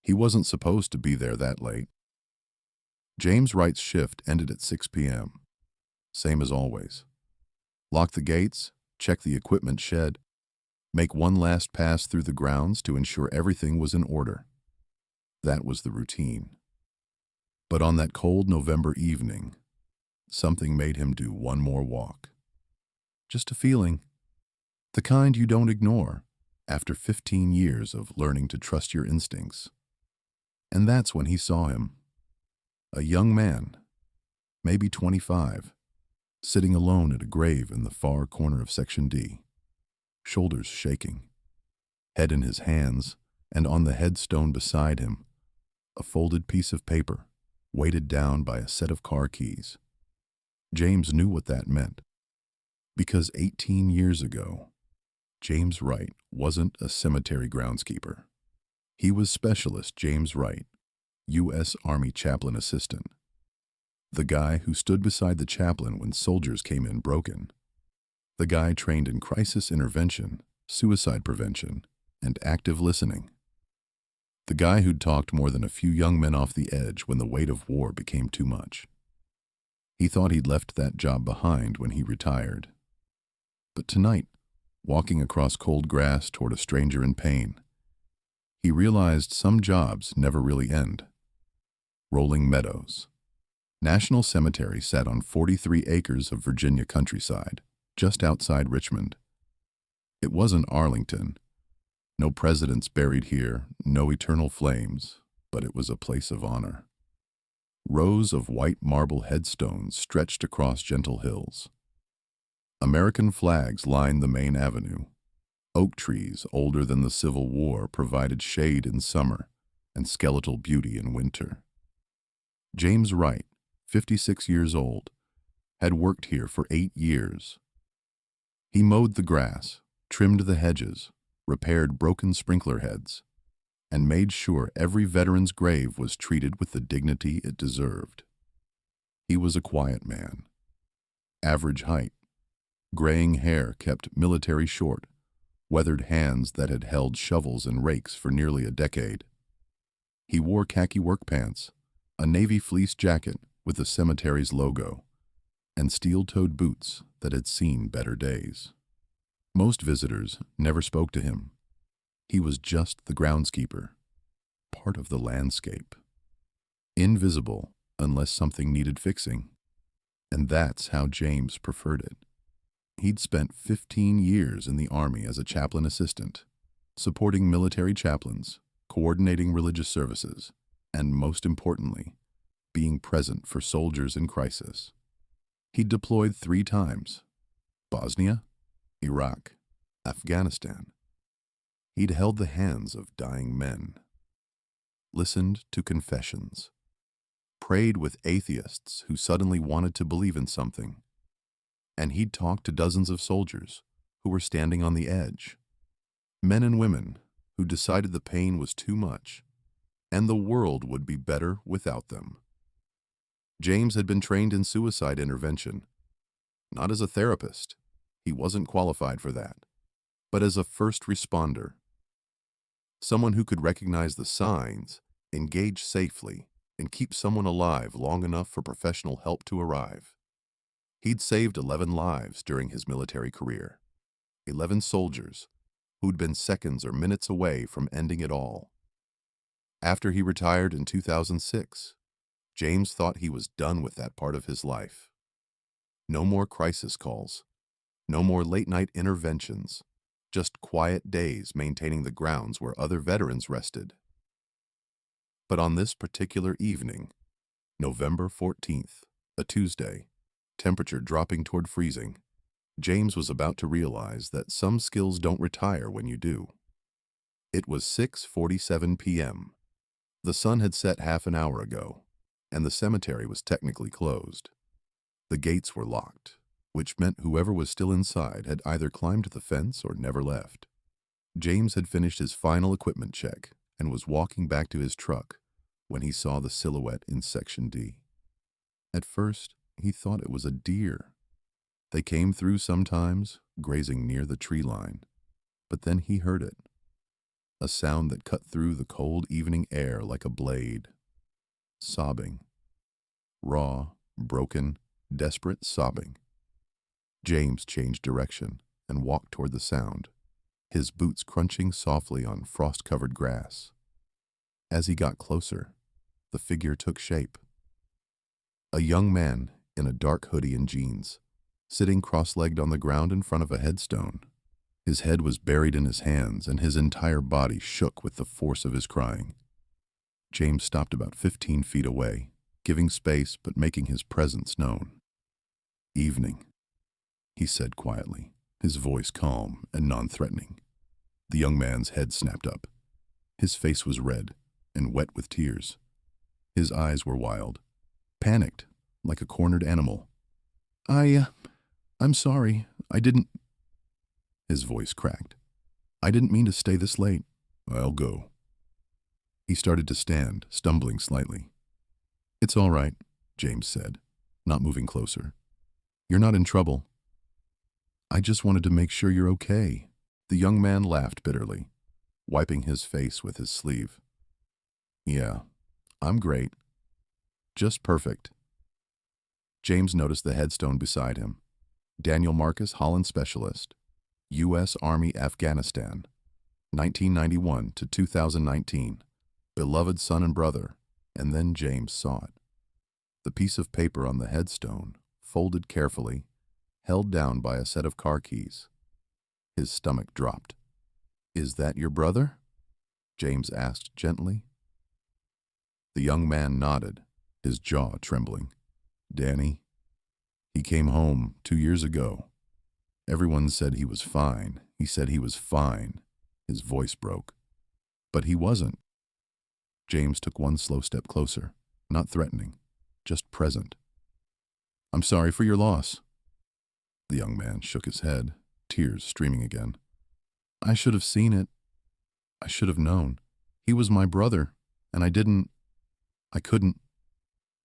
He wasn't supposed to be there that late. James Wright's shift ended at 6 p.m. Same as always. Lock the gates, check the equipment shed, make one last pass through the grounds to ensure everything was in order. That was the routine. But on that cold November evening, something made him do one more walk. Just a feeling, the kind you don't ignore after 15 years of learning to trust your instincts. And that's when he saw him. A young man, maybe 25, sitting alone at a grave in the far corner of Section D, shoulders shaking, head in his hands, and on the headstone beside him, a folded piece of paper, weighted down by a set of car keys. James knew what that meant, because 18 years ago, James Wright wasn't a cemetery groundskeeper. He was Specialist James Wright, U.S. Army Chaplain Assistant. The guy who stood beside the chaplain when soldiers came in broken. The guy trained in crisis intervention, suicide prevention, and active listening. The guy who'd talked more than a few young men off the edge when the weight of war became too much. He thought he'd left that job behind when he retired. But tonight, walking across cold grass toward a stranger in pain, he realized some jobs never really end. Rolling Meadows National Cemetery sat on 43 acres of Virginia countryside, just outside Richmond. It wasn't Arlington. No presidents buried here, no eternal flames, but it was a place of honor. Rows of white marble headstones stretched across gentle hills. American flags lined the main avenue. Oak trees older than the Civil War provided shade in summer and skeletal beauty in winter. James Wright, 56 years old, had worked here for 8 years. He mowed the grass, trimmed the hedges, repaired broken sprinkler heads, and made sure every veteran's grave was treated with the dignity it deserved. He was a quiet man. Average height, graying hair kept military short, weathered hands that had held shovels and rakes for nearly a decade. He wore khaki work pants, a navy fleece jacket with the cemetery's logo, and steel-toed boots that had seen better days. Most visitors never spoke to him. He was just the groundskeeper, part of the landscape. Invisible unless something needed fixing. And that's how James preferred it. He'd spent 15 years in the Army as a chaplain assistant, supporting military chaplains, coordinating religious services, and most importantly, being present for soldiers in crisis. He'd deployed 3 times: Bosnia, Iraq, Afghanistan. He'd held the hands of dying men, listened to confessions, prayed with atheists who suddenly wanted to believe in something, and he'd talked to dozens of soldiers who were standing on the edge, men and women who decided the pain was too much and the world would be better without them. James had been trained in suicide intervention, not as a therapist. He wasn't qualified for that, but as a first responder. Someone who could recognize the signs, engage safely, and keep someone alive long enough for professional help to arrive. He'd saved 11 lives during his military career, 11 soldiers who'd been seconds or minutes away from ending it all. After he retired in 2006, James thought he was done with that part of his life. No more crisis calls, no more late-night interventions, just quiet days maintaining the grounds where other veterans rested. But on this particular evening, November 14th, a Tuesday, temperature dropping toward freezing, James was about to realize that some skills don't retire when you do. It was 6:47 p.m. The sun had set half an hour ago, and the cemetery was technically closed. The gates were locked, which meant whoever was still inside had either climbed the fence or never left. James had finished his final equipment check and was walking back to his truck when he saw the silhouette in Section D. At first, he thought it was a deer. They came through sometimes, grazing near the tree line, but then he heard it. a sound that cut through the cold evening air like a blade. Sobbing. Raw, broken, desperate sobbing. James changed direction and walked toward the sound, his boots crunching softly on frost-covered grass. As he got closer, the figure took shape. A young man in a dark hoodie and jeans, sitting cross-legged on the ground in front of a headstone. His head was buried in his hands, and his entire body shook with the force of his crying. James stopped about 15 feet away, giving space but making his presence known. "Evening," he said quietly, his voice calm and non-threatening. The young man's head snapped up. His face was red and wet with tears. His eyes were wild, panicked, like a cornered animal. I'm sorry. I didn't—" His voice cracked. "I didn't mean to stay this late. I'll go." He started to stand, stumbling slightly. "It's all right," James said, not moving closer. "You're not in trouble." "I just wanted to make sure you're okay." The young man laughed bitterly, wiping his face with his sleeve. "Yeah, I'm great. Just perfect." James noticed the headstone beside him. Daniel Marcus Holland Specialist, U.S. Army, Afghanistan, 1991 to 2019. Beloved son and brother. And then James saw it. The piece of paper on the headstone, folded carefully, held down by a set of car keys. His stomach dropped. "Is that your brother?" James asked gently. The young man nodded, his jaw trembling. "Danny, he came home 2 years ago. Everyone said he was fine. He said he was fine." His voice broke. "But he wasn't." James took one slow step closer, not threatening, just present. "I'm sorry for your loss." The young man shook his head, tears streaming again. "I should have seen it. I should have known. He was my brother, and I couldn't."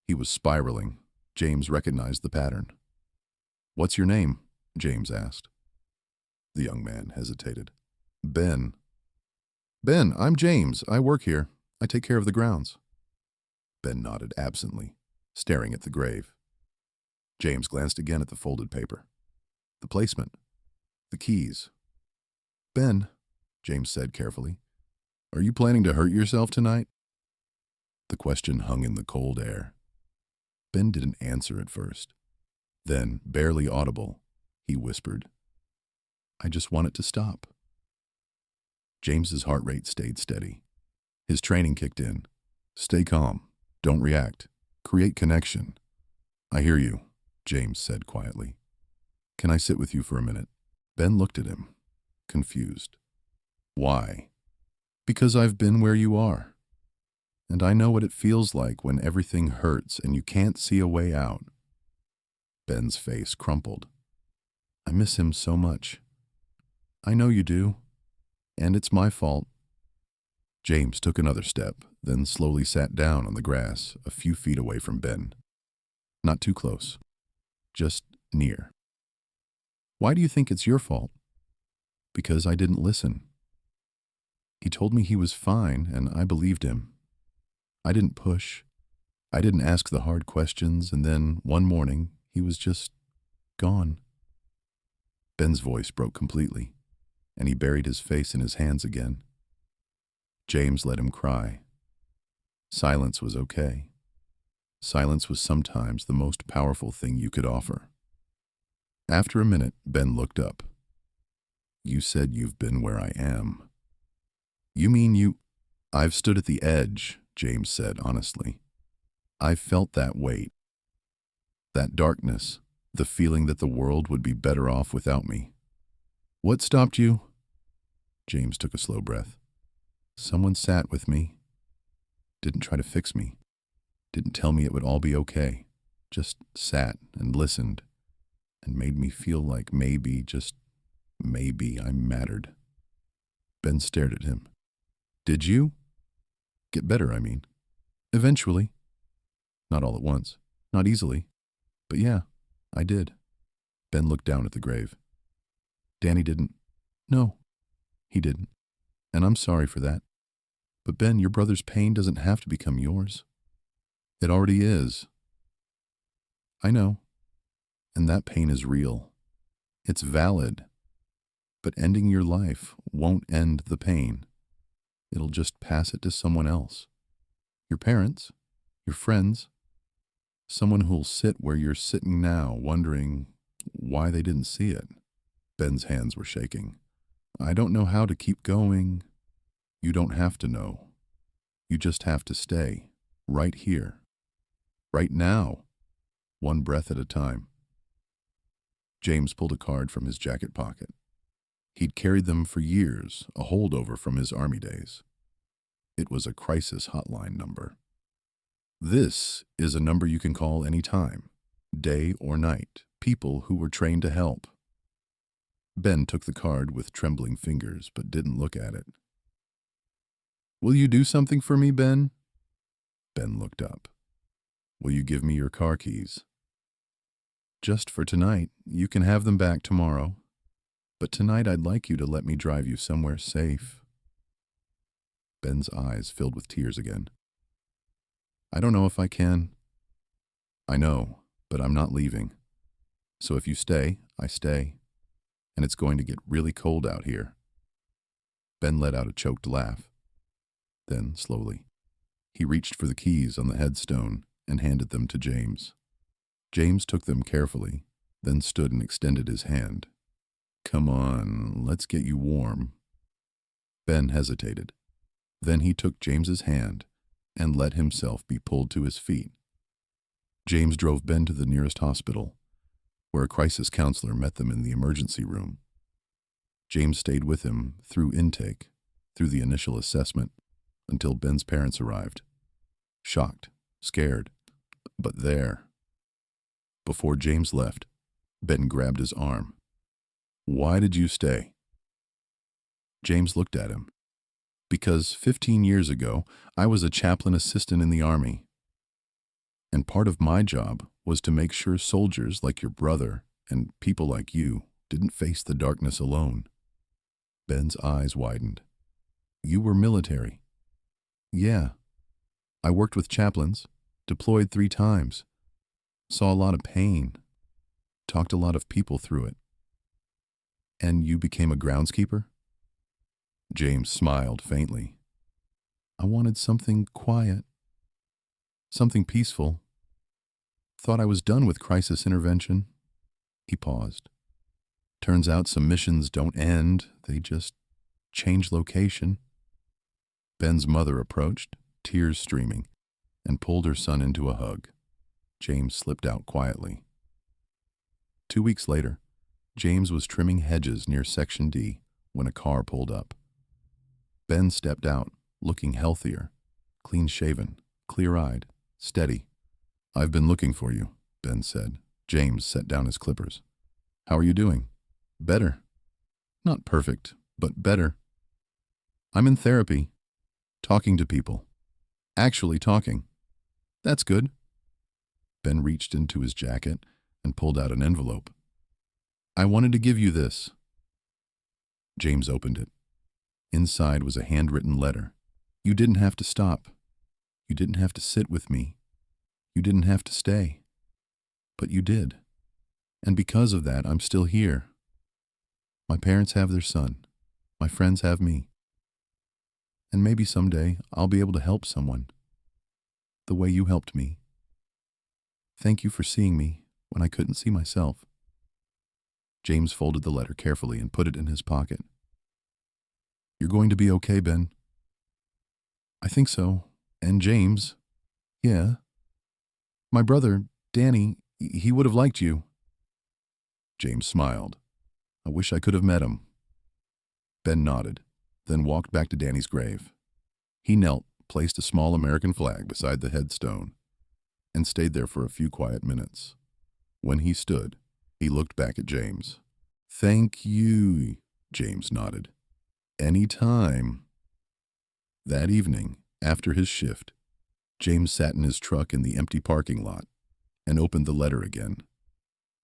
He was spiraling. James recognized the pattern. "What's your name?" James asked. The young man hesitated. "Ben." "Ben, I'm James. I work here. I take care of the grounds." Ben nodded absently, staring at the grave. James glanced again at the folded paper. The placement. The keys. "Ben," James said carefully, "are you planning to hurt yourself tonight?" The question hung in the cold air. Ben didn't answer at first. Then, barely audible, he whispered, "I just want it to stop." James's heart rate stayed steady. His training kicked in. "Stay calm. Don't react. Create connection." "I hear you," James said quietly. "Can I sit with you for a minute?" Ben looked at him, confused. "Why?" "Because I've been where you are. And I know what it feels like when everything hurts and you can't see a way out." Ben's face crumpled. "I miss him so much." "I know you do. And it's my fault." James took another step, then slowly sat down on the grass a few feet away from Ben. Not too close. Just near. "Why do you think it's your fault?" "Because I didn't listen. He told me he was fine, and I believed him. I didn't push. I didn't ask the hard questions, and then, one morning, he was just gone." Ben's voice broke completely, and he buried his face in his hands again. James let him cry. Silence was okay. Silence was sometimes the most powerful thing you could offer. After a minute, Ben looked up. "You said you've been where I am." "You mean you—" "I've stood at the edge," James said honestly. "I've felt that weight. That darkness, the feeling that the world would be better off without me." "What stopped you?" James took a slow breath. "Someone sat with me. Didn't try to fix me. Didn't tell me it would all be okay. Just sat and listened and made me feel like maybe, just maybe, I mattered." Ben stared at him. "Did you?" "Get better, I mean." "Eventually. Not all at once. Not easily. But yeah, I did." Ben looked down at the grave. "Danny didn't." "No, he didn't." And I'm sorry for that. But Ben, your brother's pain doesn't have to become yours. It already is. I know. And that pain is real. It's valid. But ending your life won't end the pain. It'll just pass it to someone else. Your parents, your friends, someone who'll sit where you're sitting now, wondering why they didn't see it. Ben's hands were shaking. I don't know how to keep going. You don't have to know. You just have to stay, right here, right now, one breath at a time. James pulled a card from his jacket pocket. He'd carried them for years, a holdover from his Army days. It was a crisis hotline number. This is a number you can call any time, day or night, people who were trained to help. Ben took the card with trembling fingers, but didn't look at it. Will you do something for me, Ben? Ben looked up. Will you give me your car keys? Just for tonight. You can have them back tomorrow. But tonight I'd like you to let me drive you somewhere safe. Ben's eyes filled with tears again. I don't know if I can. I know, but I'm not leaving. So if you stay, I stay. And it's going to get really cold out here. Ben let out a choked laugh. Then, slowly, he reached for the keys on the headstone and handed them to James. James took them carefully, then stood and extended his hand. Come on, let's get you warm. Ben hesitated. Then he took James's hand and let himself be pulled to his feet. James drove Ben to the nearest hospital, where a crisis counselor met them in the emergency room. James stayed with him through intake, through the initial assessment, until Ben's parents arrived. Shocked, scared, but there. Before James left, Ben grabbed his arm. Why did you stay? James looked at him. Because 15 years ago, I was a chaplain assistant in the Army. And part of my job was to make sure soldiers like your brother and people like you didn't face the darkness alone. Ben's eyes widened. You were military. Yeah. I worked with chaplains, deployed 3 times, saw a lot of pain, talked a lot of people through it. And you became a groundskeeper? James smiled faintly. I wanted something quiet, something peaceful. Thought I was done with crisis intervention. He paused. Turns out some missions don't end, they just change location. Ben's mother approached, tears streaming, and pulled her son into a hug. James slipped out quietly. 2 weeks later, James was trimming hedges near Section D when a car pulled up. Ben stepped out, looking healthier, clean-shaven, clear-eyed, steady. I've been looking for you, Ben said. James set down his clippers. How are you doing? Better. Not perfect, but better. I'm in therapy, talking to people. Actually talking. That's good. Ben reached into his jacket and pulled out an envelope. I wanted to give you this. James opened it. Inside was a handwritten letter. You didn't have to stop. You didn't have to sit with me. You didn't have to stay. But you did. And because of that, I'm still here. My parents have their son. My friends have me. And maybe someday I'll be able to help someone. The way you helped me. Thank you for seeing me when I couldn't see myself. James folded the letter carefully and put it in his pocket. You're going to be okay, Ben. I think so. And James. Yeah. My brother, Danny, he would have liked you. James smiled. I wish I could have met him. Ben nodded, then walked back to Danny's grave. He knelt, placed a small American flag beside the headstone, and stayed there for a few quiet minutes. When he stood, he looked back at James. Thank you, James nodded. Any time. That evening, after his shift, James sat in his truck in the empty parking lot and opened the letter again.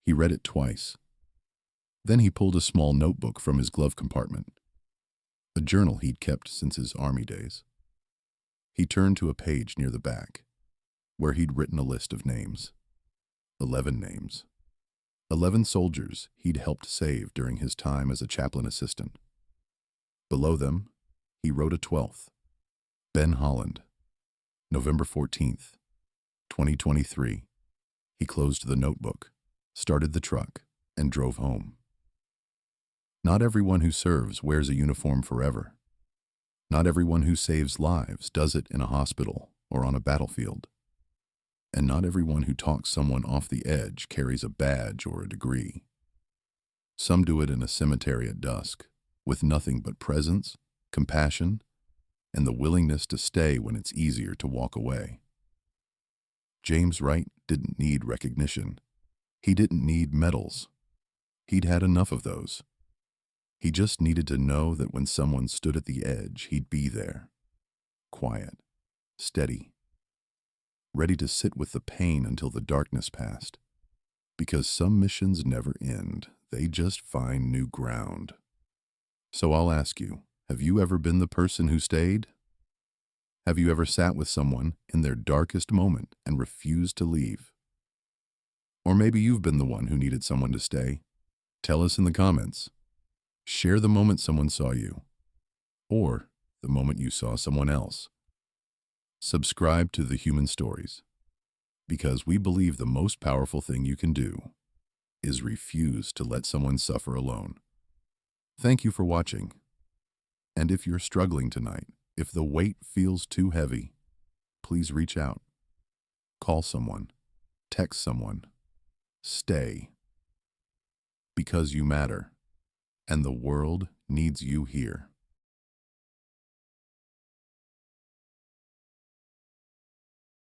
He read it twice. Then he pulled a small notebook from his glove compartment. a journal he'd kept since his army days. He turned to a page near the back, where he'd written a list of names. 11 names. 11 soldiers he'd helped save during his time as a chaplain assistant. Below them, he wrote a 12th. Ben Holland. November 14th, 2023. He closed the notebook, started the truck, and drove home. Not everyone who serves wears a uniform forever. Not everyone who saves lives does it in a hospital or on a battlefield. And not everyone who talks someone off the edge carries a badge or a degree. Some do it in a cemetery at dusk, with nothing but presence, compassion, and the willingness to stay when it's easier to walk away. James Wright didn't need recognition. He didn't need medals. He'd had enough of those. He just needed to know that when someone stood at the edge, he'd be there. Quiet, steady, ready to sit with the pain until the darkness passed. Because some missions never end, they just find new ground. So I'll ask you, have you ever been the person who stayed? Have you ever sat with someone in their darkest moment and refused to leave? Or maybe you've been the one who needed someone to stay. Tell us in the comments. Share the moment someone saw you, or the moment you saw someone else. Subscribe to The Human Stories, because we believe the most powerful thing you can do is refuse to let someone suffer alone. Thank you for watching. And if you're struggling tonight, if the weight feels too heavy, please reach out. Call someone. Text someone. Stay. Because you matter. And the world needs you here.